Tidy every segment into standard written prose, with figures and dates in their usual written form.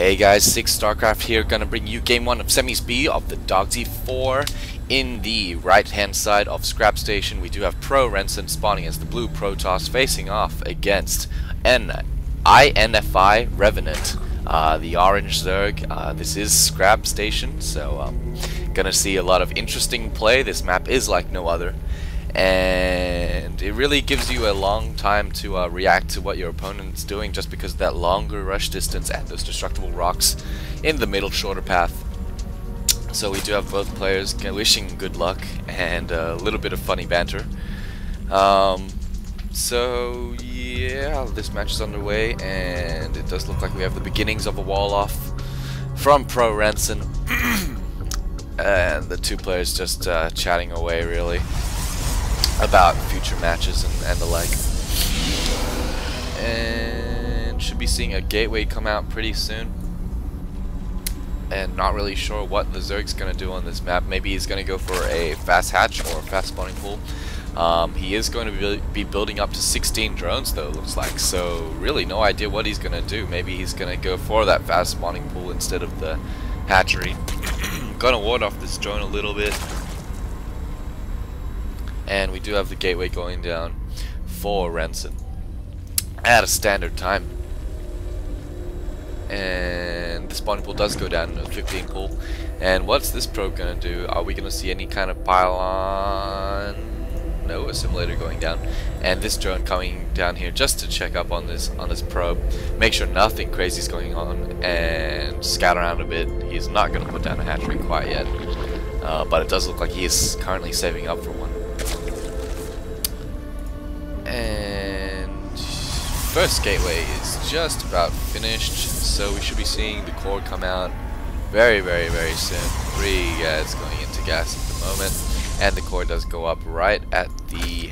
Hey guys, SixthStarcraft here, gonna bring you game 1 of Semis B of the Dogsi 4. In the right hand side of Scrap Station, we do have pRoRenson spawning as the blue Protoss facing off against inFiRevenant, the orange Zerg. This is Scrap Station, so gonna see a lot of interesting play. This map is like no other, and it really gives you a long time to react to what your opponent's doing, just because of that longer rush distance and those destructible rocks in the middle shorter path. So we do have both players wishing good luck and a little bit of funny banter. So yeah, this match is underway, and it does look like we have the beginnings of a wall off from pRoRenson, and the two players just chatting away really about future matches and the like. And should be seeing a gateway come out pretty soon, and not really sure what the Zerg's gonna do on this map. Maybe he's gonna go for a fast hatch or fast spawning pool. He is going to be building up to 16 drones though, looks like, so really no idea what he's gonna do. Maybe he's gonna go for that fast spawning pool instead of the hatchery. Gonna ward off this drone a little bit. And we do have the gateway going down for Renson at a standard time. And the spawning pool does go down to a 15 pool. And what's this probe gonna do? Are we gonna see any kind of pylon? No, assimilator going down. And this drone coming down here just to check up on this probe, make sure nothing crazy is going on, and scout around a bit. He's not gonna put down a hatchery quite yet, but it does look like he is currently saving up for one. And first gateway is just about finished, so we should be seeing the core come out very soon. 3 guys going into gas at the moment, and the core does go up right at the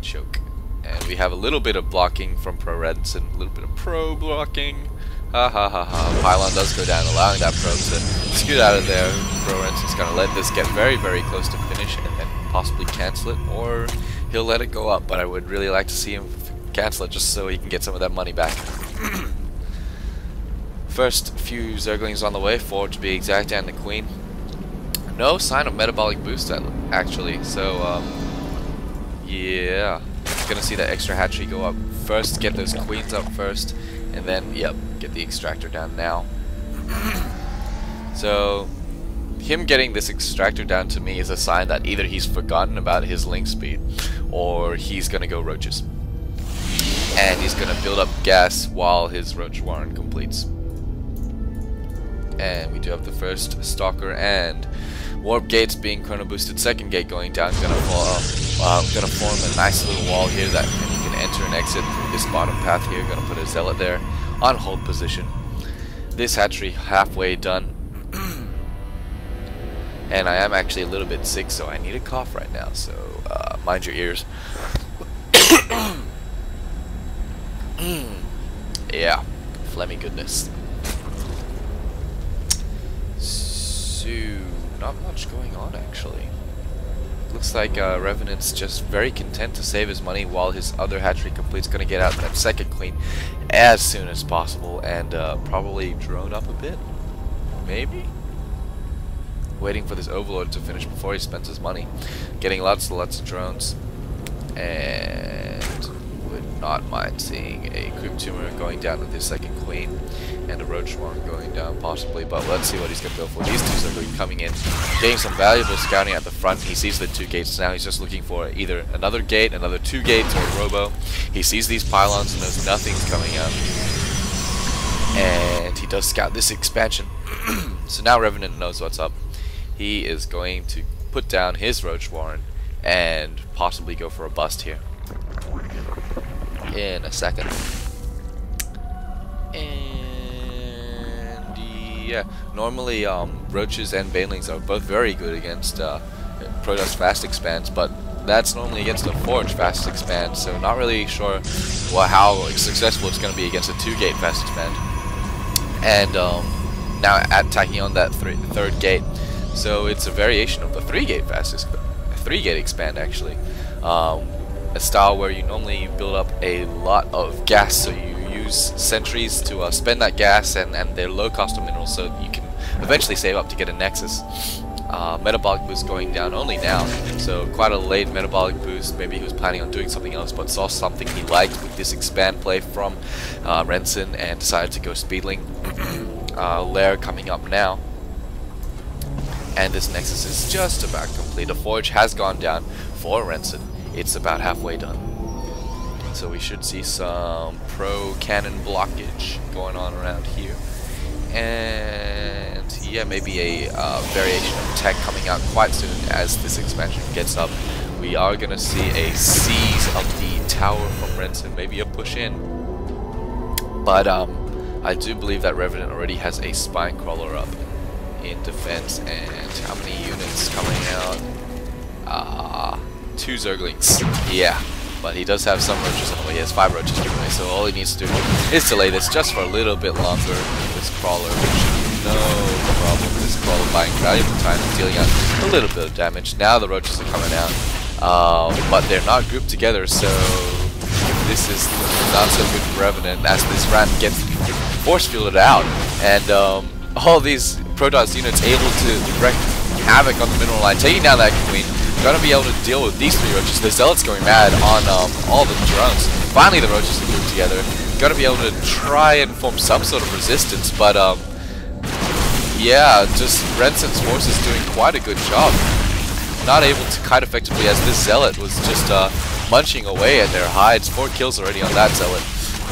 choke. And we have a little bit of blocking from pRoRenson, a little bit of pro blocking. Pylon does go down, allowing that probe to scoot out of there. pRoRenson's gonna let this get very close to finish and then possibly cancel it, or he'll let it go up, but I would really like to see him cancel it just so he can get some of that money back. First few Zerglings on the way, 4 to be exact, and the Queen. No sign of metabolic boost actually, so yeah, gonna see that extra hatchery go up first, get those queens up first, and then yep, get the extractor down now. So him getting this extractor down to me is a sign that either he's forgotten about his link speed, or he's gonna go roaches, and he's gonna build up gas while his roach warren completes. And we do have the first stalker and warp gates being chrono boosted. Second gate going down, gonna form a nice little wall here that he can enter and exit through this bottom path here. Gonna put a zealot there on hold position. This hatchery halfway done. And I am actually a little bit sick, so I need a cough right now, so mind your ears. Yeah, phlegmy goodness. So, not much going on actually. Looks like Revenant's just very content to save his money while his other hatchery completes. Gonna get out that second queen as soon as possible, and probably drone up a bit, maybe? Waiting for this overlord to finish before he spends his money. Getting lots of drones, and would not mind seeing a creep tumor going down with his second queen, and a roach swarm going down possibly, but let's see what he's gonna go for. These two are coming in, getting some valuable scouting at the front. He sees the 2 gates now. He's just looking for either another gate, another 2 gates, or a robo. He sees these pylons and knows nothing's coming up, and he does scout this expansion. So now Revenant knows what's up. He is going to put down his roach warren and possibly go for a bust here in a second. And yeah, normally roaches and banelings are both very good against Protoss fast expands, but that's normally against a forge fast expand, so not really sure how successful it's going to be against a 2-gate fast expand. And now attacking on that third gate, so it's a variation of the 3-gate expand actually. A style where you normally build up a lot of gas, so you use sentries to spend that gas and their low cost of minerals, so you can eventually save up to get a Nexus. Metabolic boost going down only now, so quite a late metabolic boost. Maybe he was planning on doing something else, but saw something he liked with this expand play from Renson and decided to go speedling. Lair coming up now, and this Nexus is just about complete. A forge has gone down for Renson. It's about halfway done, so we should see some pro cannon blockage going on around here. And yeah, maybe a variation of tech coming out quite soon as this expansion gets up. We are going to see a seize of the tower from Renson, maybe a push in. But I do believe that Revenant already has a spine crawler up in defense. And how many units coming out? 2 Zerglings. Yeah. But he does have some roaches on the way. He has 5 roaches on the way, so all he needs to do is delay this just for a little bit longer. This crawler, which no problem. This crawler buying valuable time and dealing out a little bit of damage. Now the roaches are coming out, but they're not grouped together, so this is not so good for Revenant as this ram gets force fielded out, and all these Protoss units able to wreak havoc on the mineral line, taking down that queen. Gonna be able to deal with these 3 roaches. The zealots going mad on all the drones. Finally, the roaches are grouped together. Gonna be able to try and form some sort of resistance, but yeah, just Renson's forces doing quite a good job. Not able to kite effectively as this zealot was just munching away at their hides. 4 kills already on that zealot.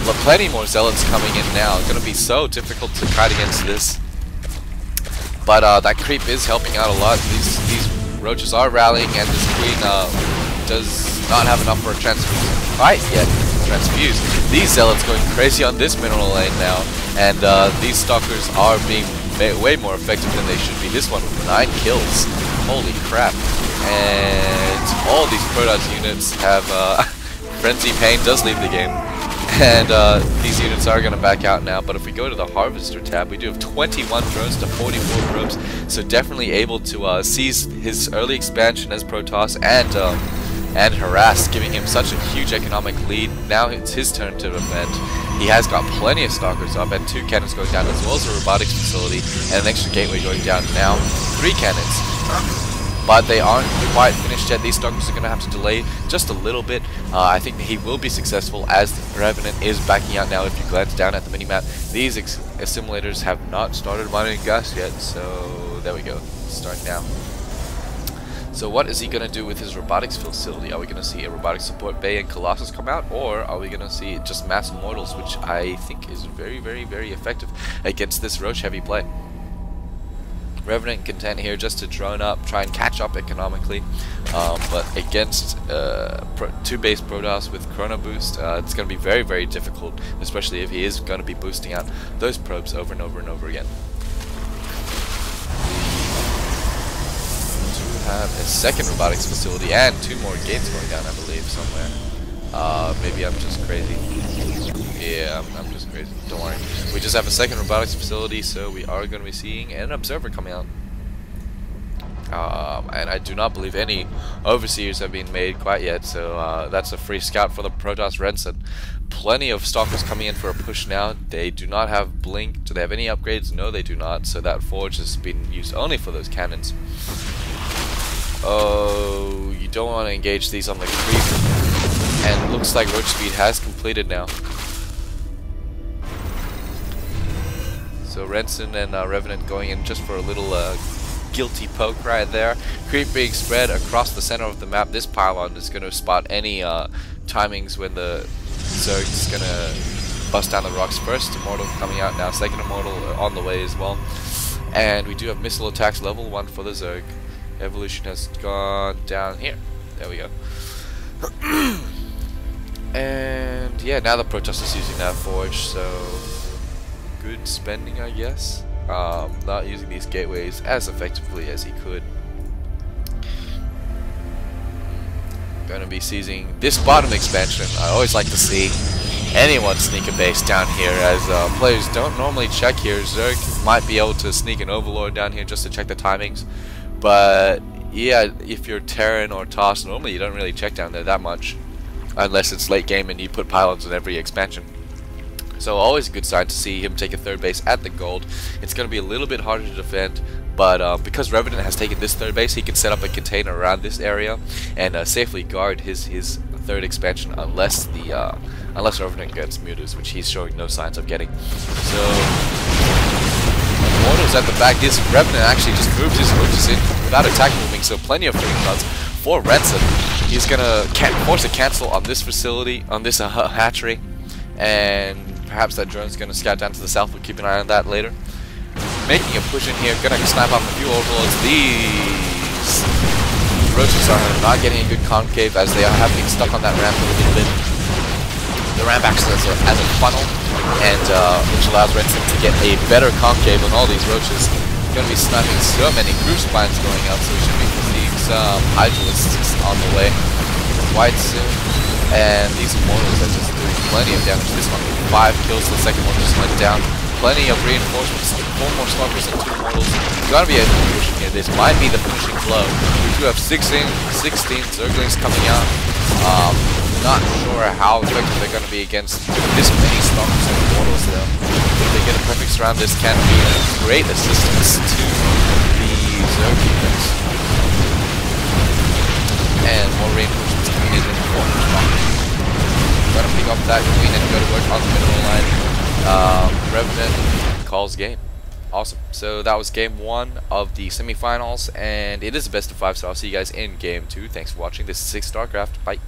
But plenty more zealots coming in now. Gonna be so difficult to kite against this. But that creep is helping out a lot. These roaches are rallying, and this queen does not have enough for a transfuse quite yet. Transfuse. These zealots going crazy on this mineral lane now, and these stalkers are being way more effective than they should be. This one with 9 kills. Holy crap. And all these Protoss units have Frenzy Pain does leave the game. And these units are going to back out now, but if we go to the Harvester tab, we do have 21 drones to 44 probes, so definitely able to seize his early expansion as Protoss and harass, giving him such a huge economic lead. Now it's his turn to defend. He has got plenty of stalkers up and 2 cannons going down, as well as a robotics facility and an extra gateway going down now. 3 cannons. But they aren't quite finished yet. These stalkers are going to have to delay just a little bit. I think that he will be successful as the Revenant is backing out now. If you glance down at the minimap, these assimilators have not started mining gas yet. So there we go. Start now. So what is he going to do with his robotics facility? Are we going to see a robotics support bay and Colossus come out? Or are we going to see just mass immortals, which I think is very, very, very effective against this roach heavy play. Revenant content here just to drone up, try and catch up economically, but against 2 base Protoss with Chrono Boost, it's going to be very, very difficult, especially if he is going to be boosting out those probes over and over and over again. We do have a second robotics facility and 2 more gates going down, I believe, somewhere. Maybe I'm just crazy. Yeah, I'm just crazy. Don't worry. We just have a second robotics facility, so we are going to be seeing an observer coming out. And I do not believe any overseers have been made quite yet, so that's a free scout for the Protoss Renson. Plenty of stalkers coming in for a push now. They do not have blink. Do they have any upgrades? No, they do not. So that forge has been used only for those cannons. Oh, you don't want to engage these on the creep. And it looks like roach speed has completed now. So Renson and Revenant going in just for a little guilty poke right there. Creep being spread across the center of the map. This pylon is going to spot any timings when the Zerg is going to bust down the rocks. First Immortal coming out now. Second Immortal on the way as well. And we do have missile attacks level 1 for the Zerg. Evolution has gone down here. There we go. And yeah, now the Protoss is using that forge, so good spending, I guess. Not using these gateways as effectively as he could. Gonna be seizing this bottom expansion. I always like to see anyone sneak a base down here, as players don't normally check here. Zerg might be able to sneak an Overlord down here just to check the timings, but yeah, if you're Terran or Toss, normally you don't really check down there that much, unless it's late game and you put pylons in every expansion. So always a good sign to see him take a third base at the gold. It's going to be a little bit harder to defend, but because Revenant has taken this third base, he can set up a container around this area and safely guard his third expansion unless Revenant gets mutas, which he's showing no signs of getting. So Immortals at the back. This Revenant actually just moved his roaches in without attack moving, so plenty of free shots for Renson. He's gonna force a cancel on this facility, on this hatchery, and perhaps that drone's gonna scout down to the south. We'll keep an eye on that later. Making a push in here, gonna snipe off a few overlords. These roaches are not getting a good concave as they have been stuck on that ramp a little bit. The ramp acts as a funnel, and which allows Renson to get a better concave on all these roaches. Gonna be sniping so many cruise spines going out, so we should be seeing some hydralisks on the way quite soon. And these Immortals are just doing plenty of damage. This one with 5 kills, the second one just went down. Plenty of reinforcements, 4 more Stalkers and 2 Immortals. Gotta be able to push here. This might be the finishing blow. We do have 16 Zerglings coming out. Not sure how effective they're going to be against this many Stalkers and Immortals though. If they get a perfect surround, this can be a great assistance to the Zerglings. And more reinforcements coming in the corner. Gonna pick up that queen and go to work on the mineral line. Revenant calls game. Awesome. So that was game 1 of the semifinals, and it is a best of 5. So I'll see you guys in game 2. Thanks for watching. This is SixthStarcraft. Bye.